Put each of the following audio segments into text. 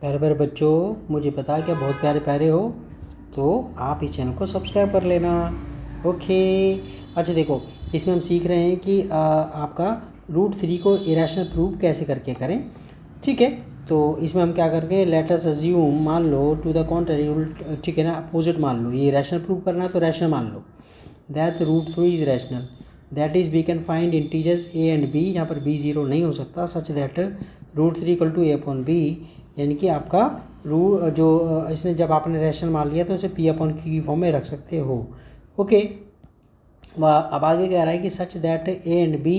प्यारे प्यारे बच्चों, मुझे पता है कि आप बहुत प्यारे प्यारे हो, तो आप इस चैनल को सब्सक्राइब कर लेना। ओके। अच्छा देखो, इसमें हम सीख रहे हैं कि आपका √3 को इरेशनल प्रूफ कैसे करके करें। ठीक है, तो इसमें हम क्या करके लेट अस अज्यूम, मान लो टू द कॉन्ट्ररी, ठीक है ना, अपोजिट मान लो। ये रैशनल प्रूफ करना है तो रैशनल मान लो that √3 is rational, that is we can find integers a and b. यहाँ पर बी ज़ीरो नहीं हो सकता, such that √3 equal to a/b, यानी कि आपका जो इसने जब आपने रैशनल मान लिया तो इसे p/q की फॉर्म में रख सकते हो। ओके। अब आगे कह रहा है कि such that A and B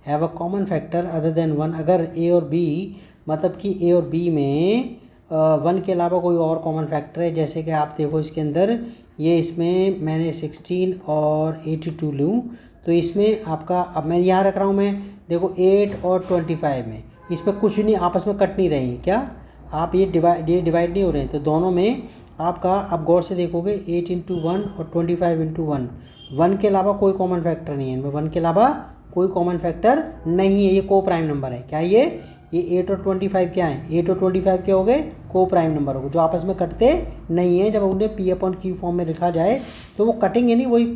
have a common factor other than 1। अगर ए और बी, मतलब कि ए और बी में 1 के अलावा कोई और कॉमन फैक्टर है, जैसे कि आप देखो इसके अंदर, ये इसमें मैंने 16 और 82 लूँ तो इसमें आपका, अब मैं यहाँ रख रहा हूँ, मैं देखो 8 और 25 में इसमें कुछ नहीं, आपस में कट नहीं रहे हैं क्या, आप ये डिवाइड नहीं हो रहे हैं, तो दोनों में आपका, आप गौर से देखोगे 8 इंटू 1 और 25 इंटू 1, 1 के अलावा कोई कॉमन फैक्टर नहीं है इनमें, 1 के अलावा कोई कॉमन फैक्टर नहीं है। ये को प्राइम नंबर है। क्या ये 8 और 25 क्या है, 8 और 25 क्या हो गए, को प्राइम नंबर हो गए, जो आपस में कटते नहीं है। जब उन्हें p/q फॉर्म में लिखा जाए तो वो कटेंगे नहीं, वही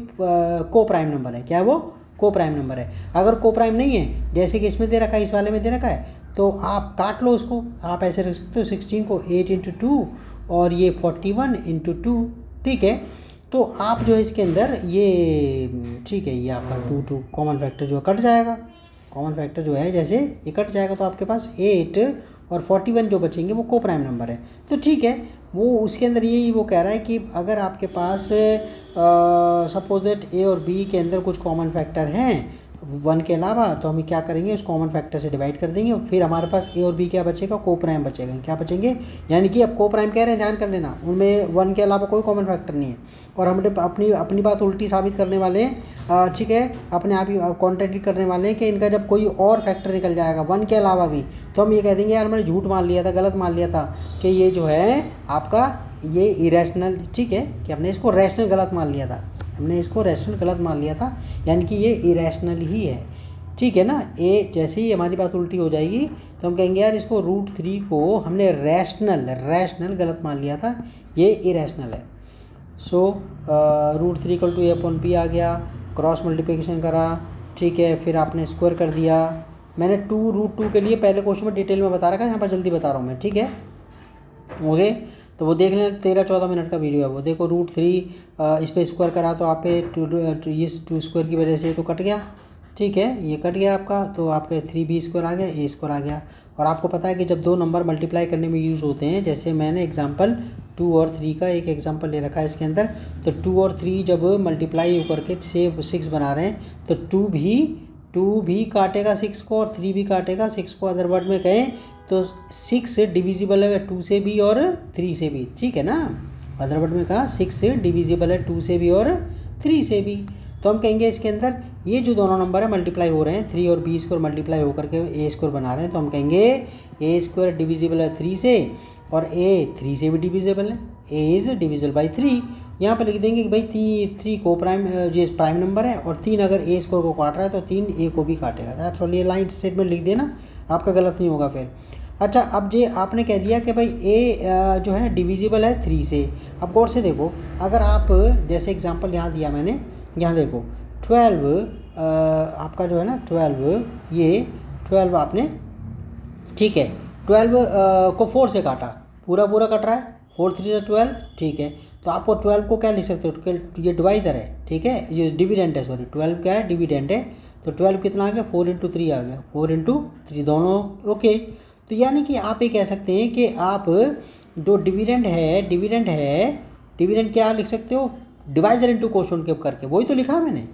को प्राइम नंबर है। क्या है वो, को प्राइम नंबर है। अगर को प्राइम नहीं है, जैसे कि इसमें दे रखा है, इस वाले में दे रखा है, तो आप काट लो उसको। आप ऐसे रख सकते हो 16 को 8 इंटू 2 और ये 41 इंटू 2। ठीक है, तो आप जो है इसके अंदर ये, ठीक है, ये आपका 2 कॉमन फैक्टर जो कट जाएगा, कॉमन फैक्टर जो है जैसे ये कट जाएगा, तो आपके पास 8 और 41 जो बचेंगे वो को प्राइम नंबर है। तो ठीक है, वो उसके अंदर यही वो कह रहा है कि अगर आपके पास सपोज दैट ए और बी के अंदर कुछ कॉमन फैक्टर हैं 1 के अलावा, तो हम क्या करेंगे, उस कॉमन फैक्टर से डिवाइड कर देंगे, फिर हमारे पास ए और बी क्या बचेगा, को प्राइम बचेगा। क्या बचेंगे, यानी कि अब को प्राइम कह रहे हैं, ध्यान कर लेना, उनमें 1 के अलावा कोई कॉमन फैक्टर नहीं है। और हमने अपनी बात उल्टी साबित करने वाले हैं, ठीक है, अपने आप ही कॉन्ट्रडिक्ट करने वाले हैं कि इनका जब कोई और फैक्टर निकल जाएगा 1 के अलावा भी, तो हम ये कह देंगे यार मैंने झूठ मान लिया था, गलत मान लिया था कि ये जो है आपका ये इरेशनल, ठीक है, कि हमने इसको रैशनल गलत मान लिया था, हमने इसको रैशनल गलत मान लिया था, यानी कि ये इरेशनल ही है। ठीक है ना। ए जैसे ही हमारी बात उल्टी हो जाएगी तो हम कहेंगे यार इसको √3 को हमने रैशनल गलत मान लिया था, ये इरेशनल है। सो √3 इक्वल टू a/b आ गया, क्रॉस मल्टीप्लिकेशन करा, ठीक है, फिर आपने स्क्वायर कर दिया। मैंने √2 के लिए पहले क्वेश्चन में डिटेल में बता रखा है, यहाँ पर जल्दी बता रहा हूँ मैं, ठीक है। ओके, तो वो देख लें, 13-14 मिनट का वीडियो है वो, देखो √3 इस पर स्क्वायर करा तो आप पे 2 स्क्वायर की वजह से तो कट गया, ठीक है, ये कट गया आपका, तो आपके 3b² आ गया, a² आ गया। और आपको पता है कि जब दो नंबर मल्टीप्लाई करने में यूज़ होते हैं, जैसे मैंने एग्जांपल 2 और 3 का एक एग्जांपल ले रखा है इसके अंदर, तो 2 और 3 जब मल्टीप्लाई होकर के 6 बना रहे हैं, तो 2 भी काटेगा 6 को और 3 भी काटेगा 6 को। अदर वर्ड में कहें तो 6 डिविजिबल है 2 से भी और 3 से भी, ठीक है ना। अदर वर्ड में कहा 6 डिविजिबल है 2 से भी और 3 से भी, तो हम कहेंगे इसके अंदर ये जो दोनों नंबर है मल्टीप्लाई हो रहे हैं, 3 और b² मल्टीप्लाई होकर के a² बना रहे हैं, तो हम कहेंगे a² डिविजिबल है 3 से और a 3 से भी डिविजिबल है, a इज़ डिविजिबल बाई 3। यहाँ पर लिख देंगे कि भाई 3 को प्राइम, जो प्राइम नंबर है, और 3 अगर a² को काट रहा है तो 3 a को भी काटेगा। That's all. ये लाइन स्टेटमेंट लिख देना, आपका गलत नहीं होगा फिर। अच्छा, अब जे आपने कह दिया कि भाई a जो है डिविजिबल है 3 से। अब गौर से देखो, अगर आप जैसे एग्जांपल यहाँ दिया मैंने, यहाँ देखो 12 आपका जो है ना 12, ये 12 आपने, ठीक है, 12 को 4 से काटा, पूरा कट रहा है, 4 3 से 12, ठीक है, तो आपको 12 को क्या लिख सकते हो, ये डिवाइज़र है, ठीक है, ये डिविडेंड है, सॉरी 12 क्या है, डिविडेंड है, तो 12 कितना आ गया, 4 इंटू 3 आ गया, 4 इंटू 3 दोनों। ओके, तो यानी कि आप ये कह सकते हैं कि आप जो डिविडेंड क्या लिख सकते हो, डिवाइजर इंटू क्वोशंट के करके, वही तो लिखा मैंने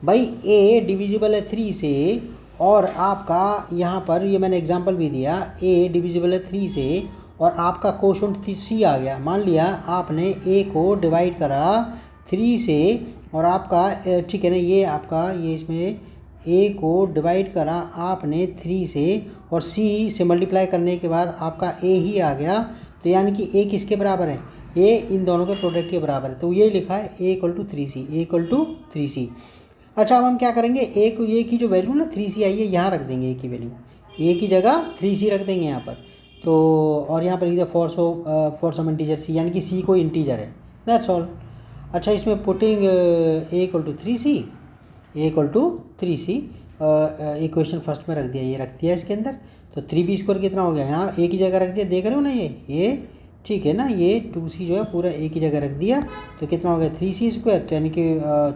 भाई। a डिविजिबल है 3 से, और आपका यहाँ पर ये मैंने एग्जांपल भी दिया, a डिविजिबल है 3 से और आपका क्वोशंट c आ गया। मान लिया आपने a को डिवाइड करा 3 से, और आपका, ठीक है ना, ये आपका, ये इसमें a को डिवाइड करा आपने 3 से और c से मल्टीप्लाई करने के बाद आपका a ही आ गया, तो यानी कि a किसके बराबर है, a इन दोनों के प्रोडक्ट के बराबर है, तो ये लिखा है a इक्वल टू 3c। अच्छा, अब हम क्या करेंगे, a की जो वैल्यू ना 3c आई है, यहाँ रख देंगे a की वैल्यू, a की जगह 3c रख देंगे यहाँ पर। तो और यहाँ पर लिख दिया फॉर सम इंटीजर सी, यानी कि सी कोई इंटीजर है, दैट्स ऑल। अच्छा, इसमें putting A equal to 3c, A equal to 3c equation first में रख दिया, ये रख दिया इसके अंदर। तो 3b² कितना हो गया, यहाँ एक ही जगह रख दिया, देख रहे हो ना ये ठीक है ना, ये 2c जो है पूरा एक ही जगह रख दिया। तो कितना हो गया 3c², तो यानी कि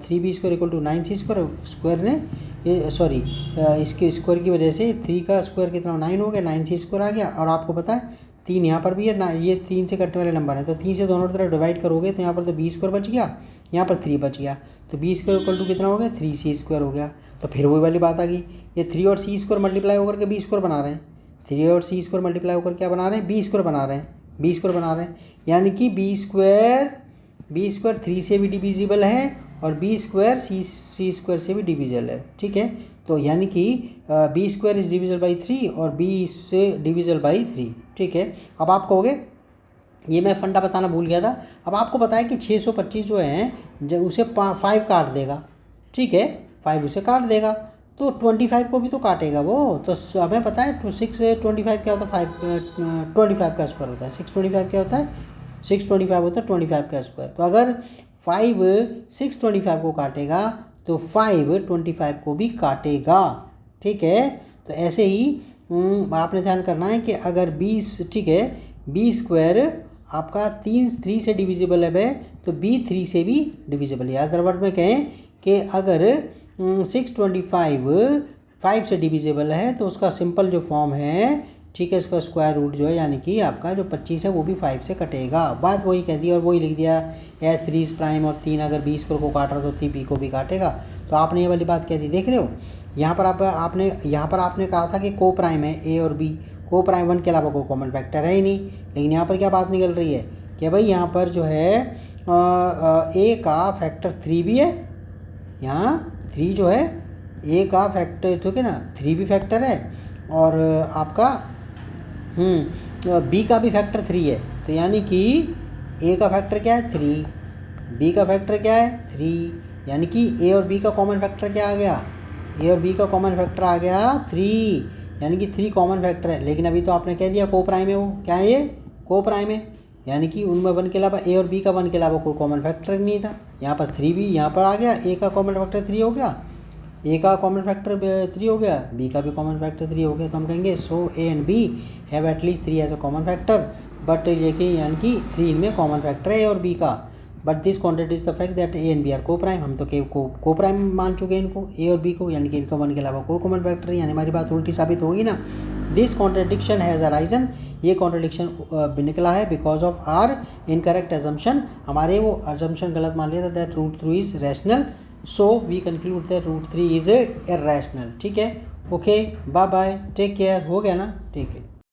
3b² equal to 9c²। Square ने ये सॉरी इसके स्क्वायर की वजह से 3 का स्क्वायर कितना 9 हो गया, 9c² आ गया। और आपको पता है 3 यहाँ पर भी है ना, ये 3 से कटने वाले नंबर है, तो 3 से दोनों तरफ डिवाइड करोगे तो यहाँ पर तो b² बच गया, यहाँ पर 3 बच गया। तो b² इक्वल टू कितना हो गया 3c² हो गया। तो फिर वही वाली बात आ गई, ये 3 और c² मल्टीप्लाई होकर के b² बना रहे हैं, 3 और c² मल्टीप्लाई होकर क्या बना रहे हैं, b² बना रहे हैं, b² बना रहे हैं। यानी कि b² 3 से भी डिविजिबल है और b² c² से भी डिविजिबल है, ठीक है। तो यानी कि b² इज डिविजिबल बाई 3 और b से डिविजिबल बाई 3, ठीक है। अब आप कहोगे ये मैं फंडा बताना भूल गया था। अब आपको पता है कि 625 जो है जब उसे 5 काट देगा, ठीक है, 5 उसे काट देगा, तो 25 को भी तो काटेगा वो। तो हमें पता है 625 क्या होता है, 25 का स्क्वायर होता है। 625 क्या होता है, 625 होता है 25 का स्क्वायर। तो अगर 5 625 को काटेगा तो 5 25 को भी काटेगा, ठीक है। तो ऐसे ही आपने ध्यान करना है कि अगर 20, ठीक है, b² आपका 3 से डिविजिबल है तो b 3 से भी डिविजिबल है। अदर वर्ड में कहें कि अगर 625 5 से डिविजिबल है तो उसका सिंपल जो फॉर्म है, ठीक है, इसका स्क्वायर रूट जो है यानी कि आपका जो 25 है वो भी 5 से कटेगा। बात वही कह दी और वही लिख दिया एस 3 प्राइम और 3 अगर b² को काट रहा तो 3b को भी काटेगा। तो आपने ये वाली बात कह दी, देख रहे हो। यहाँ पर आपने कहा था कि को प्राइम है a और b, को प्राइम 1 के अलावा कोई कॉमन फैक्टर है ही नहीं। लेकिन यहाँ पर क्या बात निकल रही है कि भाई यहाँ पर जो है a का फैक्टर 3 भी है, यहाँ 3 जो है a का फैक्टर, ठीक है ना, 3 भी फैक्टर है और आपका b का भी फैक्टर 3 है। तो यानी कि a का फैक्टर क्या है 3, b का फैक्टर क्या है 3, यानी कि a और b का कॉमन फैक्टर क्या आ गया, a और b का कॉमन फैक्टर आ गया 3, यानी कि 3 कॉमन फैक्टर है। लेकिन अभी तो आपने कह दिया को प्राइम है, वो क्या है, ये को प्राइम है, यानी कि उनमें 1 के अलावा a और b का 1 के अलावा कोई कॉमन फैक्टर नहीं था। यहाँ पर 3 भी यहाँ पर आ गया, a का कॉमन फैक्टर 3 हो गया, a का कॉमन फैक्टर 3 हो गया, b का भी कॉमन फैक्टर 3 हो गया। तो हम कहेंगे so a and b have at least 3 as a common factor, but लेकिन यानी कि 3 इनमें कॉमन फैक्टर है a और b का। But this contradicts the fact that a and b are coprime. हम तो को प्राइम मान चुके हैं इनको, a और b को, यानी कि इनका 1 के अलावा कोई कॉमन फैक्टर है, यानी हमारी बात उल्टी साबित होगी ना। दिस कॉन्ट्रडिक्शन हैज़ अराइजन, ये कॉन्ट्रडिक्शन निकला है because of our incorrect assumption, हमारे वो एजम्पशन गलत मान लिया था that √3 is rational, so we conclude that √3 is irrational, ठीक है। Okay, bye bye, take care, हो गया ना, ठीक है।